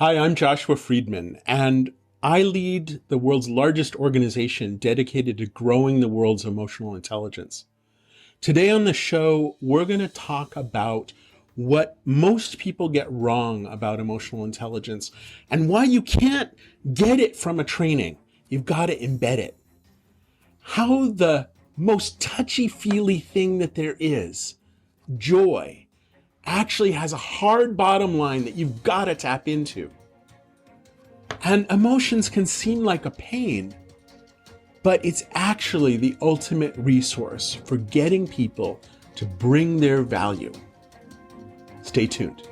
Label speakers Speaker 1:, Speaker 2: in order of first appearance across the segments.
Speaker 1: Hi, I'm Joshua Freedman, and I lead the world's largest organization dedicated to growing the world's emotional intelligence. Today on the show, we're going to talk about what most people get wrong about emotional intelligence and why you can't get it from a training. You've got to embed it. How the most touchy-feely thing that there is, joy, actually has a hard bottom line that you've got to tap into. And emotions can seem like a pain, but it's actually the ultimate resource for getting people to bring their value. Stay tuned.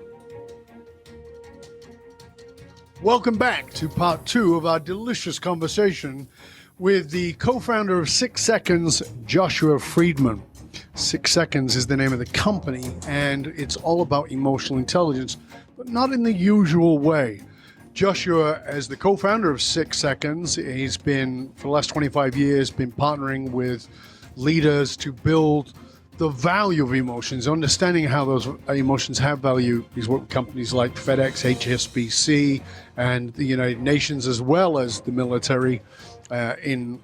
Speaker 2: Welcome back to part 2 of our delicious conversation with the co-founder of 6 Seconds, Joshua Freedman. 6 Seconds is the name of the company, and it's all about emotional intelligence, but not in the usual way. Joshua, as the co-founder of 6 Seconds, he's been, for the last 25 years, been partnering with leaders to build the value of emotions. Understanding how those emotions have value is what companies like FedEx, HSBC, and the United Nations, as well as the military, in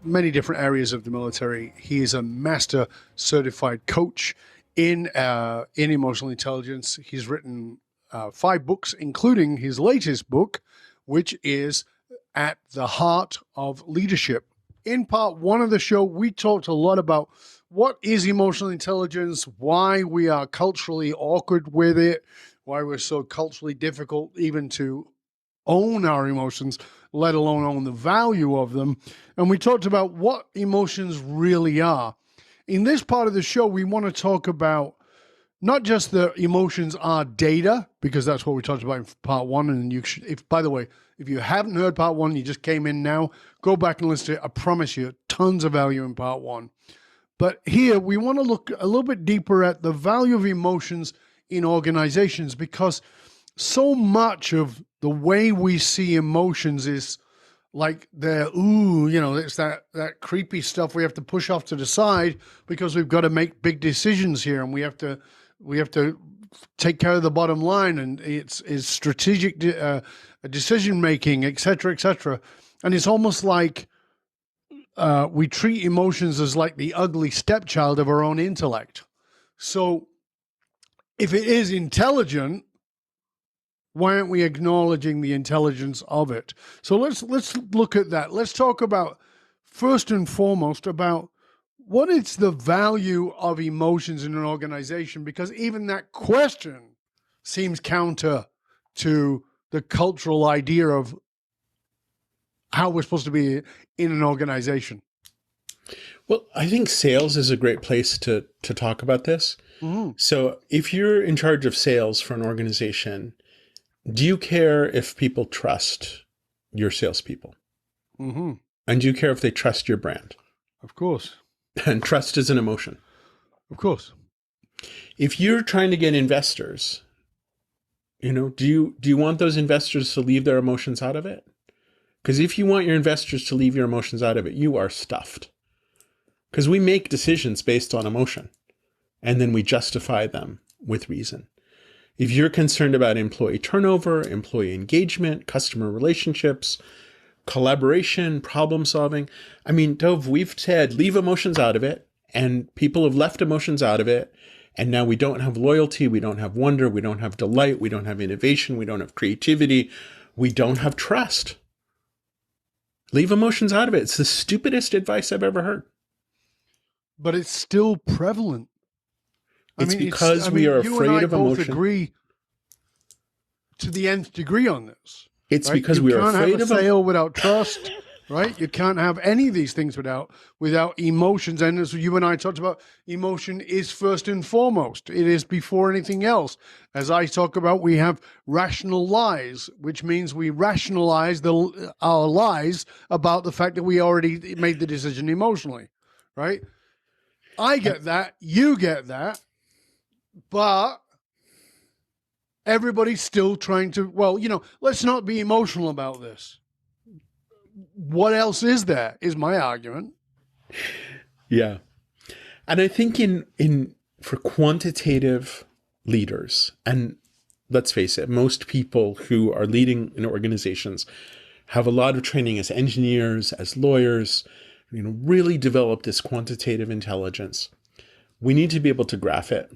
Speaker 2: many different areas of the military. He is a master certified coach in emotional intelligence. He's written 5 books, including his latest book, which is At the Heart of Leadership. In part 1 of the show, we talked a lot about what is emotional intelligence, why we are culturally awkward with it, why we're so culturally difficult even to own our emotions, let alone own the value of them. And we talked about what emotions really are. In this part of the show, we want to talk about not just the emotions are data, because that's what we talked about in part 1. And you should, by the way, if you haven't heard part 1, you just came in now, go back and listen to it. I promise you, tons of value in part 1. But here we want to look a little bit deeper at the value of emotions in organizations, because so much of the way we see emotions is like it's that creepy stuff we have to push off to the side because we've got to make big decisions here, and we have to take care of the bottom line, and it's strategic decision making, et cetera, et cetera. And it's almost like we treat emotions as like the ugly stepchild of our own intellect. So if it is intelligent, why aren't we acknowledging the intelligence of it? So let's look at that. Let's talk about, first and foremost, about what is the value of emotions in an organization, because even that question seems counter to the cultural idea of how we're supposed to be in an organization.
Speaker 1: Well, I think sales is a great place to talk about this. Mm-hmm. So if you're in charge of sales for an organization, do you care if people trust your salespeople?
Speaker 2: Mm-hmm.
Speaker 1: And do you care if they trust your brand?
Speaker 2: Of course.
Speaker 1: And trust is an emotion.
Speaker 2: Of course.
Speaker 1: If you're trying to get investors, do you want those investors to leave their emotions out of it? Because if you want your investors to leave your emotions out of it, you are stuffed. Because we make decisions based on emotion, and then we justify them with reason. If you're concerned about employee turnover, employee engagement, customer relationships, collaboration, problem solving, Dove, we've said leave emotions out of it, and people have left emotions out of it, and now we don't have loyalty, we don't have wonder, we don't have delight, we don't have innovation, we don't have creativity, we don't have trust. Leave emotions out of it. It's the stupidest advice I've ever heard.
Speaker 2: But it's still prevalent.
Speaker 1: It's because we are afraid of emotion. You and I both
Speaker 2: agree to the nth degree on this.
Speaker 1: It's right? Because we are afraid of
Speaker 2: You can't have a sale without trust, right? You can't have any of these things without emotions. And as you and I talked about, emotion is first and foremost. It is before anything else. As I talk about, we have rational lies, which means we rationalize our lies about the fact that we already made the decision emotionally, right? I get that. You get that. But everybody's still trying to, let's not be emotional about this. What else is there, is my argument.
Speaker 1: Yeah. And I think for quantitative leaders, and let's face it, most people who are leading in organizations have a lot of training as engineers, as lawyers, really develop this quantitative intelligence. We need to be able to graph it.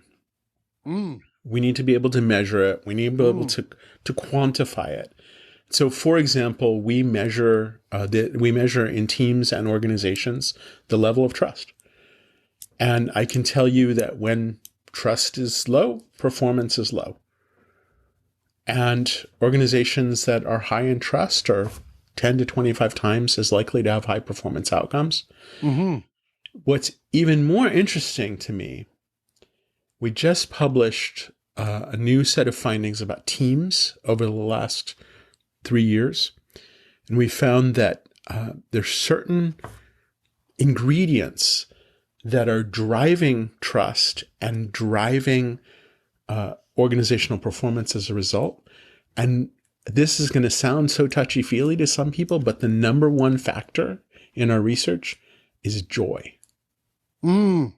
Speaker 2: Mm.
Speaker 1: We need to be able to measure it. We need to be able to quantify it. So, for example, we measure in teams and organizations the level of trust. And I can tell you that when trust is low, performance is low. And organizations that are high in trust are 10 to 25 times as likely to have high performance outcomes.
Speaker 2: Mm-hmm.
Speaker 1: What's even more interesting to me, we just published a new set of findings about teams over the last 3 years. And we found that there's certain ingredients that are driving trust and driving organizational performance as a result. And this is going to sound so touchy-feely to some people, but the number one factor in our research is joy.
Speaker 2: Mm.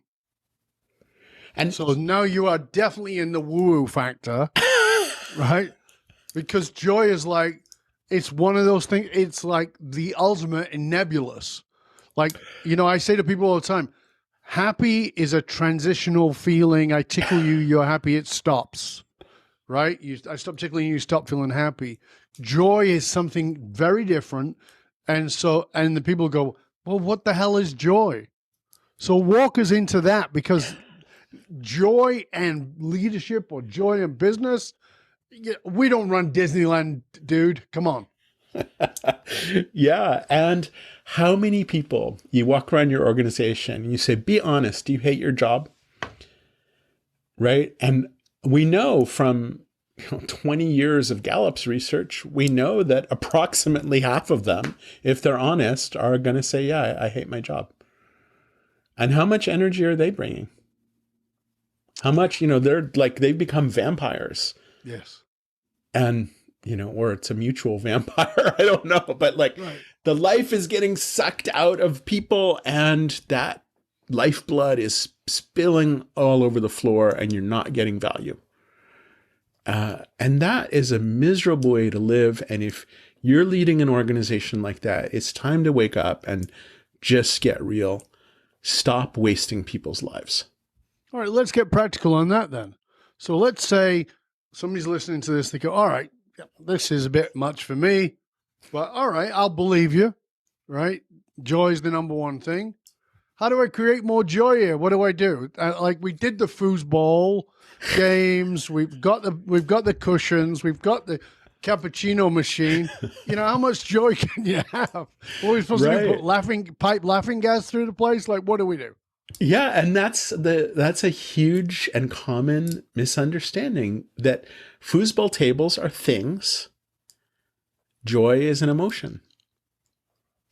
Speaker 1: And
Speaker 2: so now you are definitely in the woo-woo factor, right? Because joy is like, it's one of those things, it's like the ultimate in nebulous. Like, I say to people all the time, happy is a transitional feeling. I tickle you, you're happy, it stops, right? I stop tickling you, stop feeling happy. Joy is something very different. And the people go, well, what the hell is joy? So walk us into that, because joy and leadership or joy and business, we don't run Disneyland, dude. Come on.
Speaker 1: Yeah. And how many people, you walk around your organization and you say, be honest, do you hate your job? Right? And we know from 20 years of Gallup's research, we know that approximately half of them, if they're honest, are going to say, yeah, I hate my job. And how much energy are they bringing? How much, they're like, they've become vampires.
Speaker 2: Yes.
Speaker 1: And, or it's a mutual vampire. I don't know. But right. The life is getting sucked out of people, and that lifeblood is spilling all over the floor, and you're not getting value. And that is a miserable way to live. And if you're leading an organization like that, it's time to wake up and just get real. Stop wasting people's lives.
Speaker 2: All right, let's get practical on that then. So let's say somebody's listening to this. They go, all right, this is a bit much for me, but all right, I'll believe you, right? Joy is the number one thing. How do I create more joy here? What do I do? Like we did the foosball games. We've got the cushions. We've got the cappuccino machine. How much joy can you have? What are we supposed to do? Put laughing gas through the place? Like, what do we do?
Speaker 1: Yeah, and that's a huge and common misunderstanding, that foosball tables are things. Joy is an emotion.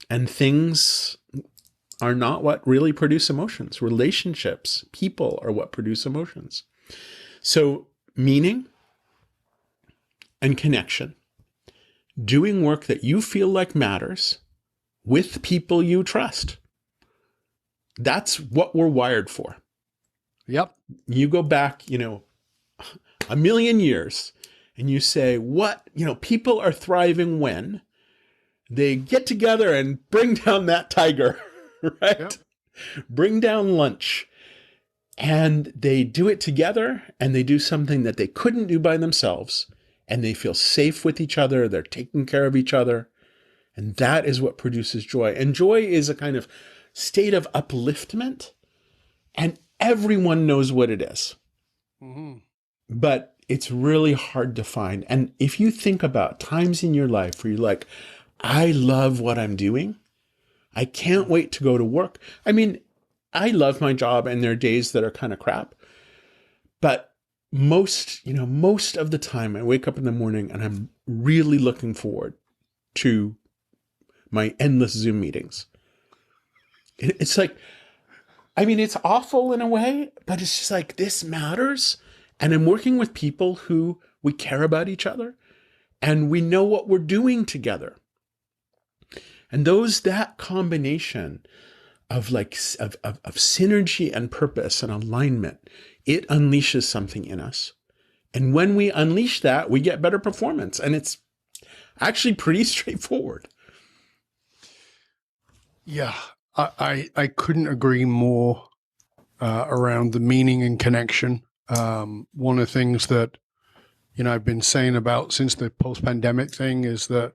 Speaker 1: And things are not what really produce emotions. Relationships, people are what produce emotions. So meaning and connection, doing work that you feel like matters with people you trust. That's what we're wired for.
Speaker 2: Yep.
Speaker 1: You go back, a million years, and you say, people are thriving when they get together and bring down that tiger, right? Yep. Bring down lunch. And they do it together, and they do something that they couldn't do by themselves, and they feel safe with each other. They're taking care of each other. And that is what produces joy. And joy is a kind of state of upliftment, and everyone knows what it is. Mm-hmm. But it's really hard to find. And if you think about times in your life where you're like, I love what I'm doing, I can't wait to go to work. I mean, I love my job, and there are days that are kind of crap, but most of the time I wake up in the morning and I'm really looking forward to my endless Zoom meetings. It's like, it's awful in a way, but it's just like, this matters. And I'm working with people who we care about each other, and we know what we're doing together. And that combination of synergy and purpose and alignment, it unleashes something in us. And when we unleash that, we get better performance. And it's actually pretty straightforward.
Speaker 2: Yeah, I couldn't agree more around the meaning and connection. One of the things that, I've been saying about since the post-pandemic thing is that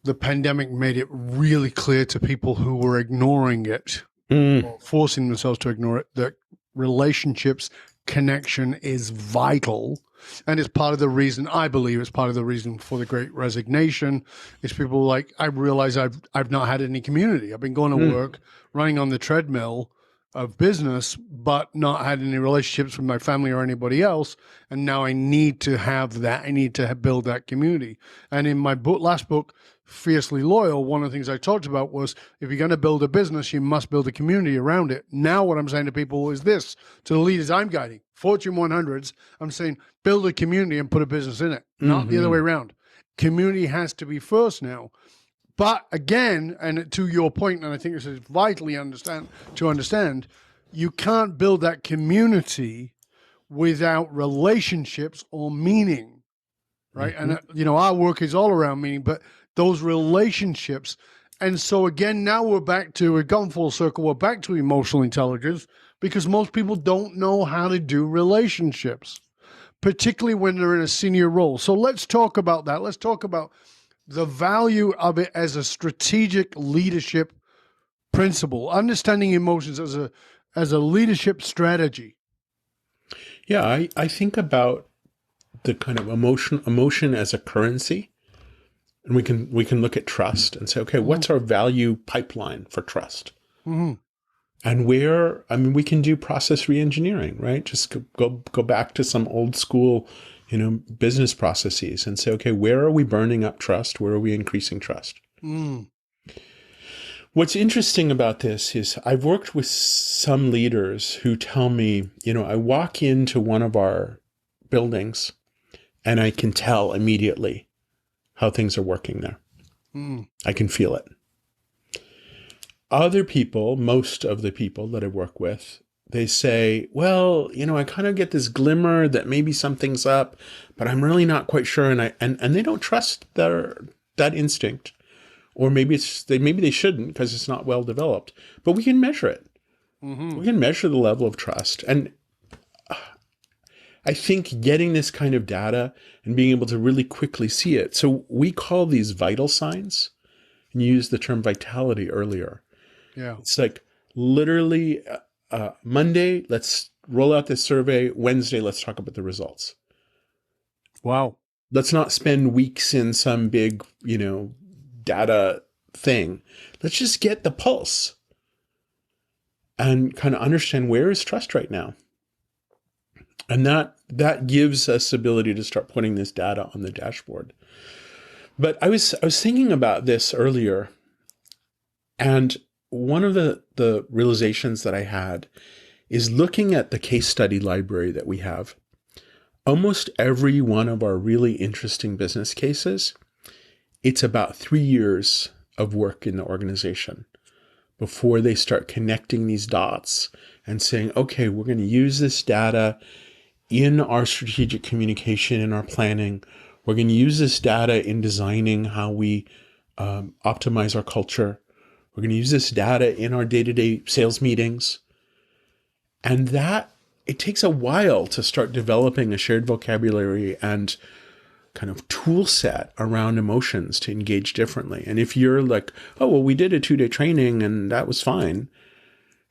Speaker 2: the pandemic made it really clear to people who were ignoring it or forcing themselves to ignore it that relationships, connection is vital. And it's part of the reason, I believe it's part of the reason for the Great Resignation is people like, I realize I've not had any community. I've been going to work, running on the treadmill of business, but not had any relationships with my family or anybody else. And now I need to have that. I need to build that community. And in my last book, Fiercely Loyal, one of the things I talked about was if you're going to build a business, you must build a community around it. Now what I'm saying to people is this, to the leaders I'm guiding, Fortune 100s, I'm saying build a community and put a business in it, not the other way around. Community has to be first now. But again, and to your point, and I think this is vitally to understand, you can't build that community without relationships or meaning, right? And our work is all around meaning, but those relationships. And so again, now we've gone full circle. We're back to emotional intelligence because most people don't know how to do relationships, particularly when they're in a senior role. So let's talk about that. Let's talk about the value of it as a strategic leadership principle, understanding emotions as a leadership strategy.
Speaker 1: Yeah, I think about the kind of emotion as a currency. And we can look at trust and say, okay, what's our value pipeline for trust? And we can do process reengineering, right? Just go back to some old school, business processes and say, okay, where are we burning up trust? Where are we increasing trust? What's interesting about this is I've worked with some leaders who tell me, I walk into one of our buildings and I can tell immediately how things are working there. I can feel it. Other people, most of the people that I work with, they say, well, I kind of get this glimmer that maybe something's up, but I'm really not quite sure. And they don't trust that instinct, or maybe they shouldn't because it's not well developed, but we can measure it. We can measure the level of trust. And I think getting this kind of data and being able to really quickly see it. So we call these vital signs, and you used the term vitality earlier.
Speaker 2: Yeah.
Speaker 1: It's like literally Monday, let's roll out this survey. Wednesday, let's talk about the results.
Speaker 2: Wow.
Speaker 1: Let's not spend weeks in some big, data thing. Let's just get the pulse and kind of understand where is trust right now. And that gives us ability to start putting this data on the dashboard. But I was thinking about this earlier, and one of the realizations that I had is looking at the case study library that we have. Almost every one of our really interesting business cases, it's about 3 years of work in the organization before they start connecting these dots and saying, okay, we're going to use this data in our strategic communication, in our planning. We're going to use this data in designing how we optimize our culture. We're going to use this data in our day-to-day sales meetings. And that, it takes a while to start developing a shared vocabulary and kind of tool set around emotions to engage differently. And if you're like, oh, well, we did a 2-day training and that was fine.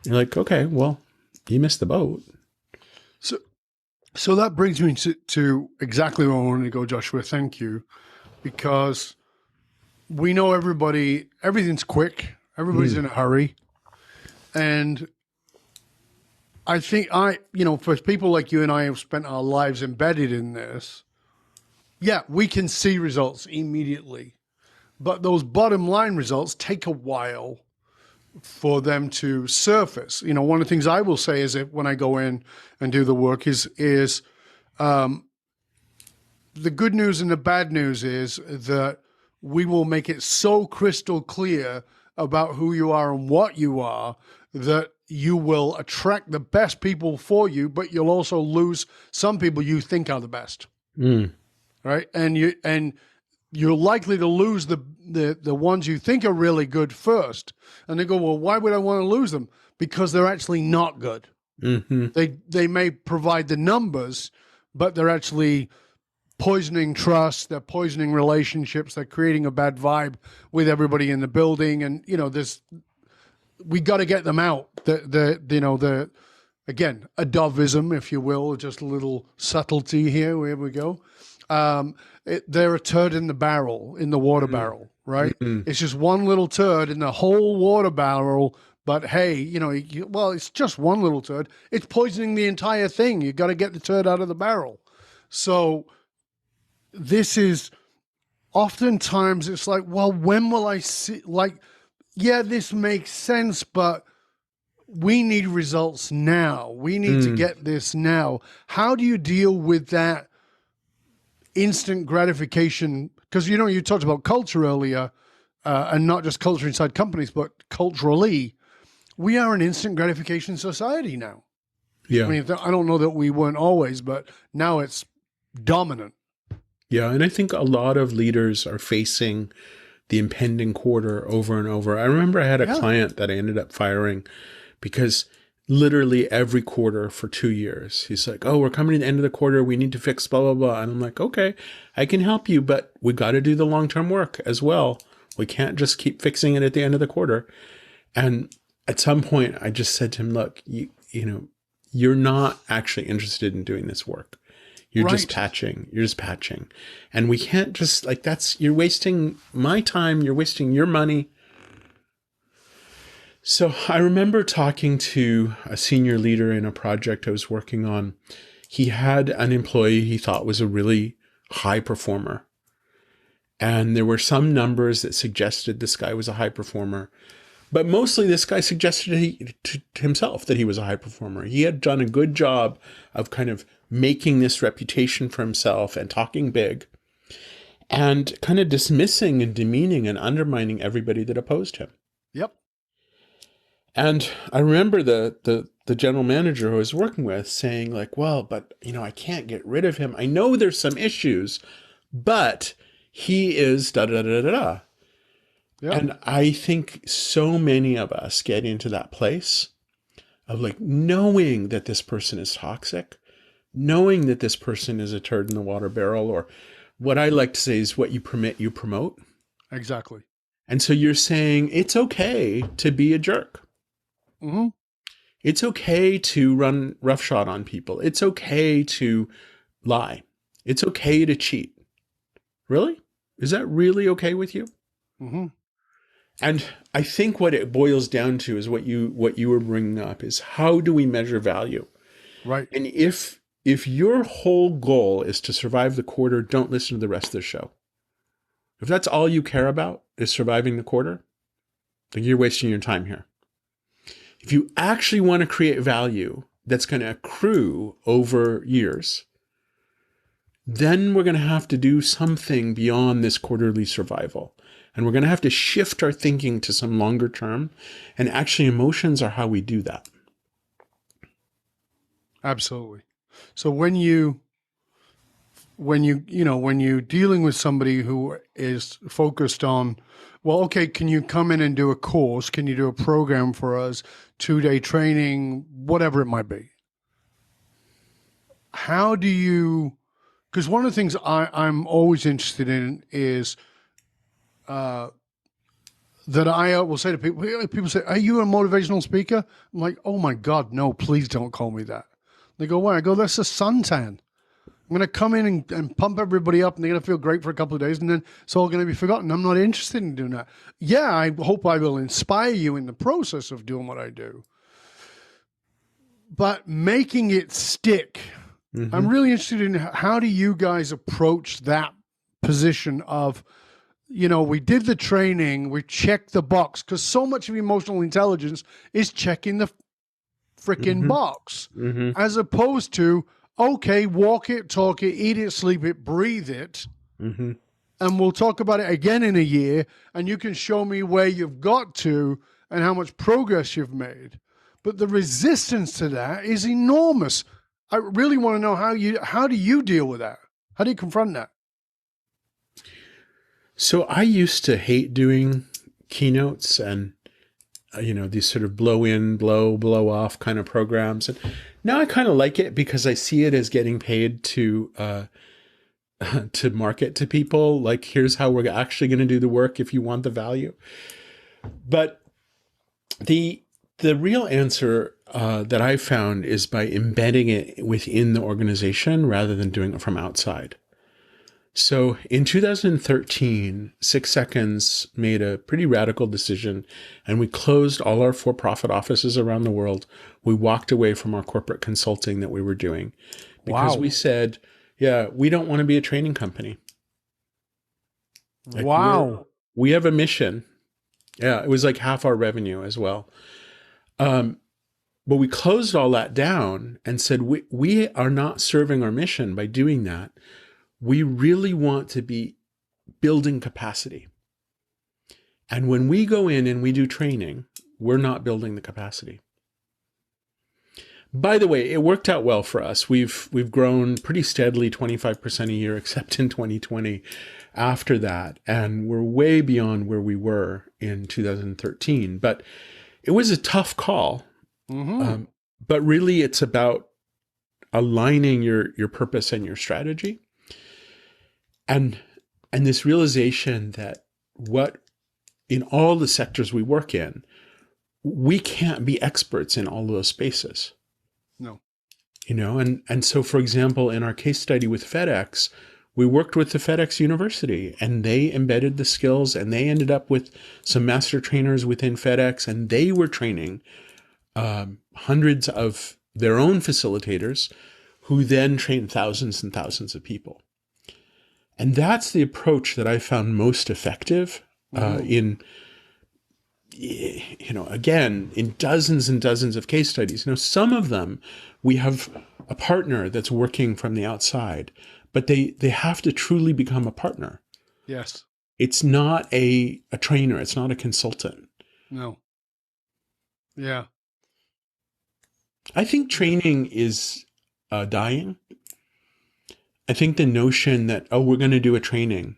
Speaker 1: You're like, okay, well, you missed the boat.
Speaker 2: So that brings me to exactly where I wanted to go, Joshua. Thank you. Because we know everything's quick. Everybody's in a hurry. And I think for people like you and I have spent our lives embedded in this, yeah, we can see results immediately. But those bottom line results take a while for them to surface. One of the things I will say is that when I go in and do the work is the good news and the bad news is that we will make it so crystal clear about who you are and what you are that you will attract the best people for you, but you'll also lose some people you think are the best. Right? And you're likely to lose the ones you think are really good first. And they go, well, why would I want to lose them? Because they're actually not good. They may provide the numbers, but they're actually poisoning trust, they're poisoning relationships, they're creating a bad vibe with everybody in the building. And, we got to get them out. Again, Adovism, if you will, just a little subtlety here. Here we go. They're a turd in the barrel, in the water barrel, right? It's just one little turd in the whole water barrel. But hey, it's just one little turd. It's poisoning the entire thing. You got to get the turd out of the barrel. So this is oftentimes it's like, well, when will I see? Like, yeah, this makes sense, but we need results now. We need to get this now. How do you deal with that instant gratification? Because, you talked about culture earlier, and not just culture inside companies, but culturally, we are an instant gratification society now.
Speaker 1: Yeah.
Speaker 2: I mean, I don't know that we weren't always, but now it's dominant.
Speaker 1: Yeah. And I think a lot of leaders are facing the impending quarter over and over. I remember I had a client that I ended up firing because literally every quarter for 2 years, he's like, oh, we're coming to the end of the quarter. We need to fix blah, blah, blah. And I'm like, okay, I can help you, but we got to do the long-term work as well. We can't just keep fixing it at the end of the quarter. And at some point I just said to him, look, you're not actually interested in doing this work. You're just patching. You're just patching. And we can't just you're wasting my time. You're wasting your money. So I remember talking to a senior leader in a project I was working on. He had an employee he thought was a really high performer. And there were some numbers that suggested this guy was a high performer. But mostly this guy suggested to himself that he was a high performer. He had done a good job of kind of making this reputation for himself and talking big and kind of dismissing and demeaning and undermining everybody that opposed him.
Speaker 2: Yep.
Speaker 1: And I remember the general manager who I was working with saying like, well, but I can't get rid of him. I know there's some issues, but he is da da da da da. Yep. And I think so many of us get into that place of like knowing that this person is toxic, knowing that this person is a turd in the water barrel, or what I like to say is what you permit, you promote.
Speaker 2: Exactly.
Speaker 1: And so you're saying it's okay to be a jerk.
Speaker 2: Mm-hmm.
Speaker 1: It's okay to run roughshod on people. It's okay to lie. It's okay to cheat. Really? Is that really okay with you?
Speaker 2: Mm-hmm.
Speaker 1: And I think what it boils down to is what you were bringing up is how do we measure value?
Speaker 2: Right.
Speaker 1: And if your whole goal is to survive the quarter, don't listen to the rest of the show. If that's all you care about is surviving the quarter, then you're wasting your time here. If you actually want to create value that's going to accrue over years, then we're going to have to do something beyond this quarterly survival. And we're going to have to shift our thinking to some longer term. And actually, emotions are how we do that.
Speaker 2: Absolutely. So when you're dealing with somebody who is focused on, well, okay, can you come in and do a course? Can you do a program for us? 2-day training, whatever it might be. How do you, because one of the things I'm always interested in is, that I will say to people say, are you a motivational speaker? I'm like, oh my God, no, please don't call me that. They go, why? I go, that's a suntan. I'm going to come in and pump everybody up and they're going to feel great for a couple of days and then it's all going to be forgotten. I'm not interested in doing that. Yeah, I hope I will inspire you in the process of doing what I do. But making it stick, I'm really interested in how do you guys approach that position of, we did the training, we checked the box, because so much of emotional intelligence is checking the freaking box, as opposed to, okay, walk it, talk it, eat it, sleep it, breathe it, and we'll talk about it again in a year, and you can show me where you've got to and how much progress you've made. but the resistance to that is enormous. I really want to know how do you deal with that? How do you confront that?
Speaker 1: So I used to hate doing keynotes and these sort of blow in, blow off kind of programs. And now I kind of like it because I see it as getting paid to to market to people. Like, here's how we're actually going to do the work if you want the value. But the real answer that I found is by embedding it within the organization rather than doing it from outside. So in 2013, 6 Seconds made a pretty radical decision, and we closed all our for-profit offices around the world. We walked away from our corporate consulting that we were doing because we said, yeah, we don't want to be a training company. We have a mission. Yeah, it was like half our revenue as well. But we closed all that down and said, we are not serving our mission by doing that. We really want to be building capacity. And when we go in and we do training, we're not building the capacity. By the way, it worked out well for us. We've grown pretty steadily, 25% a year, except in 2020 after that. And we're way beyond where we were in 2013. But it was a tough call.
Speaker 2: Mm-hmm.
Speaker 1: But really, it's about aligning your purpose and your strategy. And this realization that in all the sectors we work in, we can't be experts in all of those spaces.
Speaker 2: No.
Speaker 1: And so, for example, in our case study with FedEx, we worked with the FedEx University, and they embedded the skills, and they ended up with some master trainers within FedEx, and they were training hundreds of their own facilitators who then trained thousands and thousands of people. And that's the approach that I found most effective in dozens and dozens of case studies. Some of them, we have a partner that's working from the outside, but they have to truly become a partner.
Speaker 2: Yes.
Speaker 1: It's not a trainer. It's not a consultant.
Speaker 2: No. Yeah.
Speaker 1: I think training is dying. I think the notion that, we're going to do a training,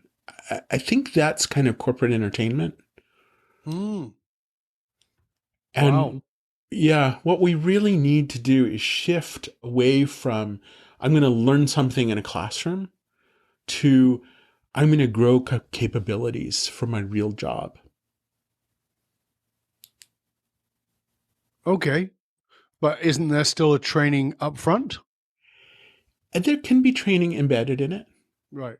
Speaker 1: I think that's kind of corporate entertainment.
Speaker 2: Mm.
Speaker 1: And what we really need to do is shift away from, I'm going to learn something in a classroom, to I'm going to grow capabilities for my real job.
Speaker 2: Okay. But isn't there still a training up front?
Speaker 1: And there can be training embedded in it.
Speaker 2: Right.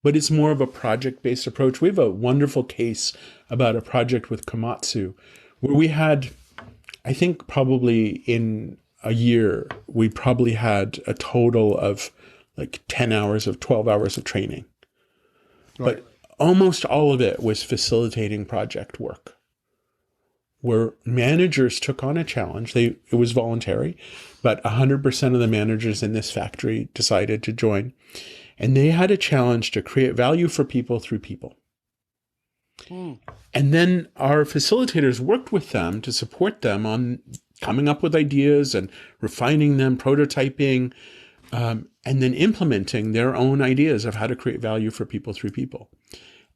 Speaker 1: But it's more of a project-based approach. We have a wonderful case about a project with Komatsu where we had, I think probably in a year, we probably had a total of like 10 hours of 12 hours of training. Right. But almost all of it was facilitating project work, where managers took on a challenge. It was voluntary, but 100% of the managers in this factory decided to join. And they had a challenge to create value for people through people. Mm. And then our facilitators worked with them to support them on coming up with ideas and refining them, prototyping, and then implementing their own ideas of how to create value for people through people.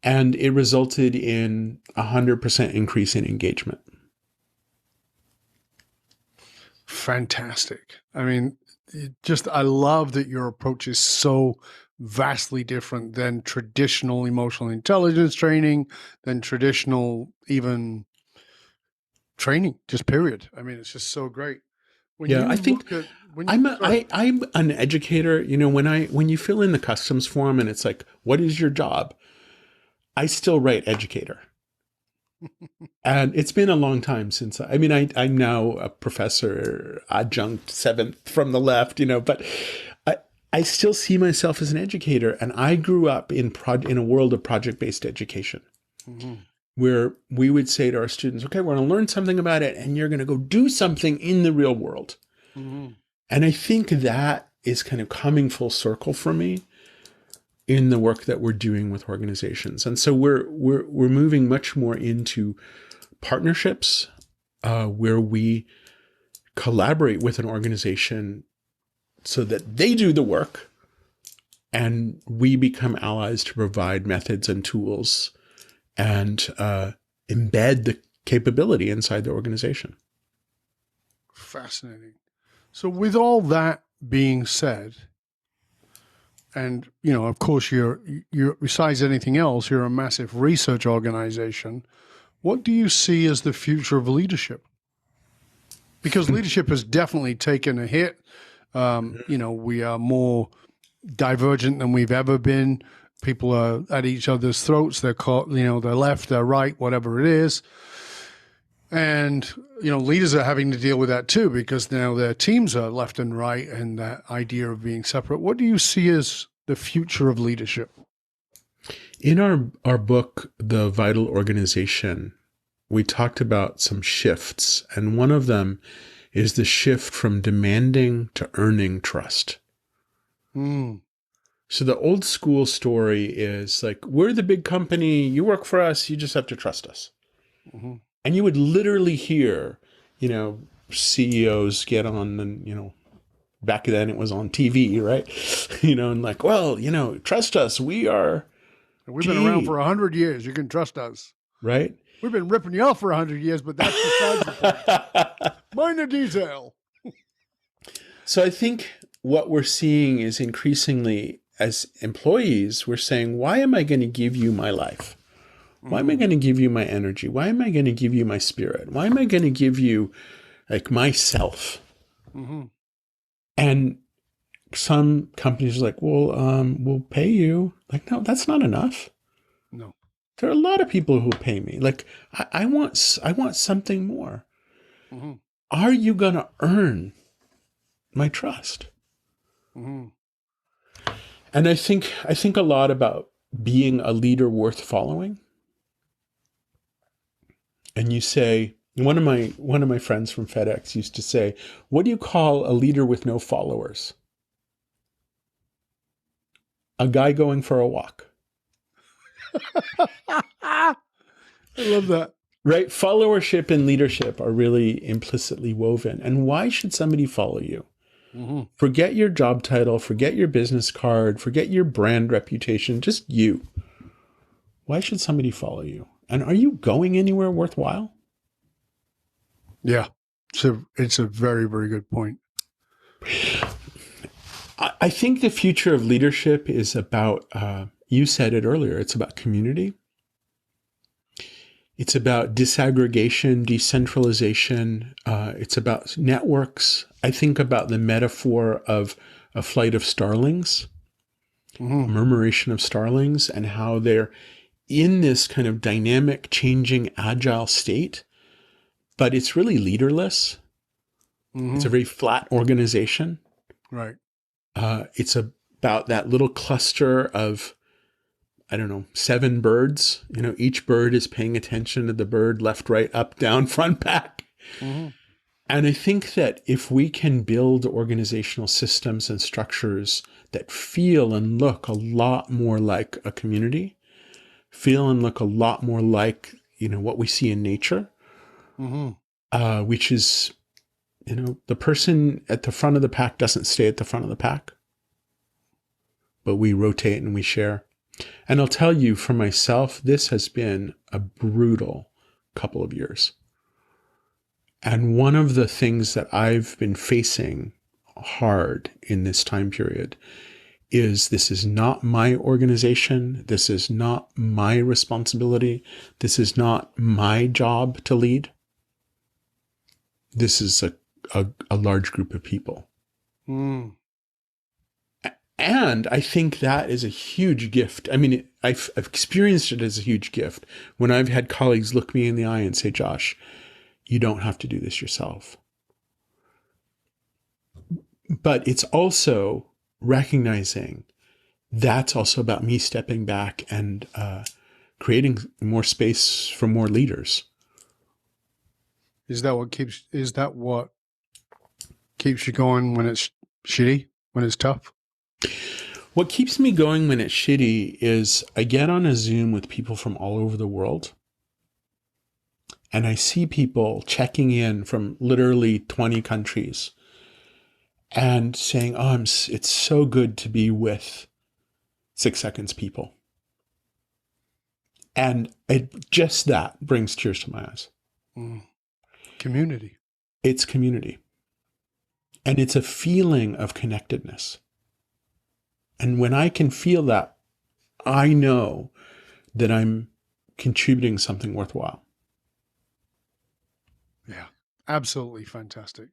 Speaker 1: And it resulted in 100% increase in engagement.
Speaker 2: Fantastic. I mean, I love that your approach is so vastly different than traditional emotional intelligence training, than traditional even training, just period. I mean, it's just so great.
Speaker 1: I think I'm an educator. When you fill in the customs form and it's like, what is your job? I still write educator. And it's been a long time since, I'm now a professor, adjunct, seventh from the left, but I still see myself as an educator. And I grew up in a world of project-based education, where we would say to our students, okay, we're going to learn something about it, and you're going to go do something in the real world. And I think that is kind of coming full circle for me in the work that we're doing with organizations. And so we're moving much more into partnerships, where we collaborate with an organization so that they do the work and we become allies to provide methods and tools and embed the capability inside the organization.
Speaker 2: Fascinating. So with all that being said, and, you know, of course, you're besides anything else, you're a massive research organization. What do you see as the future of leadership? Because leadership has definitely taken a hit. You know, we are more divergent than we've ever been. People are at each other's throats. They're caught, you know, they're left, they're right, whatever it is. And, you know, leaders are having to deal with that too, because now their teams are left and right, and that idea of being separate. What do you see as the future of leadership?
Speaker 1: In our book, The Vital Organization, we talked about some shifts, and one of them is the shift from demanding to earning trust. So the old school story is like, we're the big company, you work for us, you just have to trust us. And you would literally hear, you know, CEOs get on, and, you know, back then it was on TV, right? You know, and like, well, you know, trust us. We've
Speaker 2: been around for 100 years. You can trust us.
Speaker 1: Right?
Speaker 2: We've been ripping you off for 100 years, but that's besides the point. Minor detail.
Speaker 1: So I think what we're seeing is increasingly, as employees, we're saying, why am I going to give you my life? Why am I going to give you my energy? Why am I going to give you my spirit? Why am I going to give you like myself? And some companies are like, well, we'll pay you. Like, no, that's not enough.
Speaker 2: No.
Speaker 1: There are a lot of people who pay me. Like, I want something more. Are you going to earn my trust? And I think a lot about being a leader worth following. And you say, one of my friends from FedEx used to say, what do you call a leader with no followers? A guy going for a walk.
Speaker 2: I love that.
Speaker 1: Right? Followership and leadership are really implicitly woven. And why should somebody follow you? Forget your job title, forget your business card, forget your brand reputation, just you. Why should somebody follow you? And are you going anywhere worthwhile?
Speaker 2: Yeah, it's a very, very good point.
Speaker 1: I think the future of leadership is about, you said it earlier, it's about community. It's about disaggregation, decentralization. It's about networks. I think about the metaphor of a flight of starlings, a murmuration of starlings, and how they're in this kind of dynamic, changing, agile state, but it's really leaderless. It's a very flat organization.
Speaker 2: Right.
Speaker 1: It's about that little cluster of, I don't know, 7 birds. You know, each bird is paying attention to the bird, left, right, up, down, front, back. And I think that if we can build organizational systems and structures that feel and look a lot more like a community, feel and look a lot more like, you know, what we see in nature, which is, you know, the person at the front of the pack doesn't stay at the front of the pack, but we rotate and we share. And I'll tell you, for myself, this has been a brutal couple of years. And one of the things that I've been facing hard in this time period is, this is not my organization. This is not my responsibility. This is not my job to lead. This is a large group of people. And I think that is a huge gift. I mean, I've experienced it as a huge gift when I've had colleagues look me in the eye and say, Josh, you don't have to do this yourself. But it's also recognizing that's also about me stepping back and creating more space for more leaders.
Speaker 2: Is that what keeps you going when it's shitty, when it's tough?
Speaker 1: What keeps me going when it's shitty is I get on a Zoom with people from all over the world, And I see people checking in from literally 20 countries and saying, oh, it's so good to be with 6 Seconds people. And just that brings tears to my eyes.
Speaker 2: Community.
Speaker 1: It's community. And it's a feeling of connectedness. And when I can feel that, I know that I'm contributing something worthwhile.
Speaker 2: Yeah, absolutely fantastic.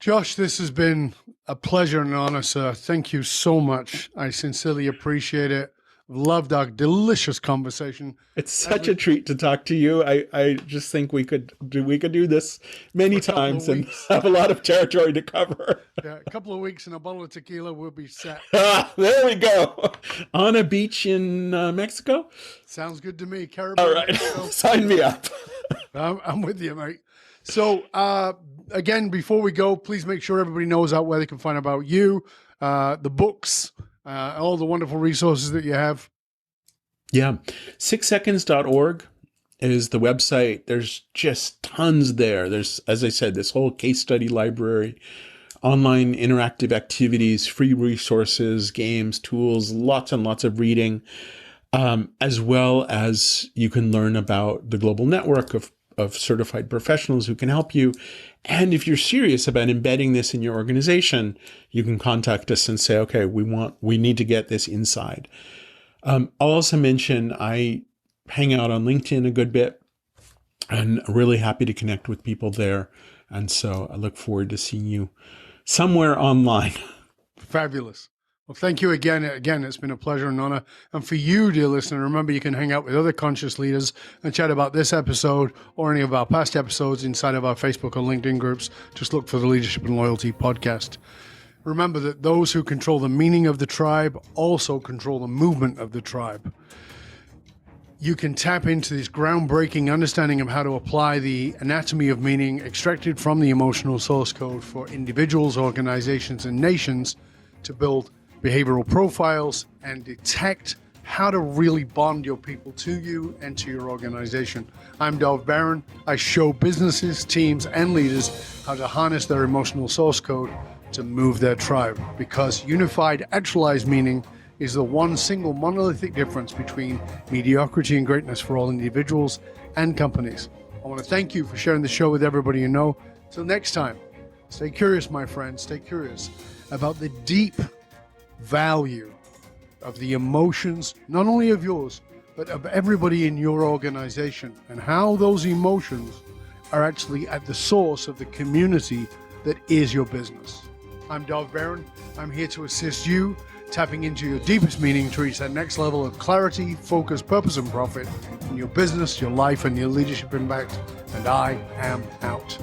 Speaker 2: Josh, this has been a pleasure and an honor, sir. Thank you so much. I sincerely appreciate it. Loved our delicious conversation.
Speaker 1: It's such a treat to talk to you. I just think we could do this many times and have a lot of territory to cover.
Speaker 2: Yeah, a couple of weeks and a bottle of tequila, we'll be set.
Speaker 1: There we go. On a beach in Mexico?
Speaker 2: Sounds good to me. Caribbean.
Speaker 1: All right. Sign me up.
Speaker 2: I'm with you, mate. So, again, before we go, please make sure everybody knows out where they can find about you, the books, all the wonderful resources that you have.
Speaker 1: Yeah. 6seconds.org is the website. There's just tons there. There's, as I said, this whole case study library, online interactive activities, free resources, games, tools, lots and lots of reading, as well as you can learn about the global network of certified professionals who can help you. And if you're serious about embedding this in your organization, you can contact us and say, okay, we need to get this inside. I'll also mention I hang out on LinkedIn a good bit and really happy to connect with people there. And so I look forward to seeing you somewhere online.
Speaker 2: Fabulous. Well, thank you again. Again, it's been a pleasure and honor. And for you, dear listener, remember you can hang out with other conscious leaders and chat about this episode or any of our past episodes inside of our Facebook or LinkedIn groups. Just look for the Leadership and Loyalty podcast. Remember that those who control the meaning of the tribe also control the movement of the tribe. You can tap into this groundbreaking understanding of how to apply the anatomy of meaning extracted from the emotional source code for individuals, organizations, and nations to build behavioral profiles and detect how to really bond your people to you and to your organization. I'm Dov Barron. I show businesses, teams, and leaders how to harness their emotional source code to move their tribe, because unified actualized meaning is the one single monolithic difference between mediocrity and greatness for all individuals and companies. I want to thank you for sharing the show with everybody you know. Till next time, stay curious, my friends. Stay curious about the deep value of the emotions, not only of yours, but of everybody in your organization, and how those emotions are actually at the source of the community that is your business. I'm Dov Barron. I'm here to assist you tapping into your deepest meaning to reach that next level of clarity, focus, purpose, and profit in your business, your life, and your leadership impact. And I am out.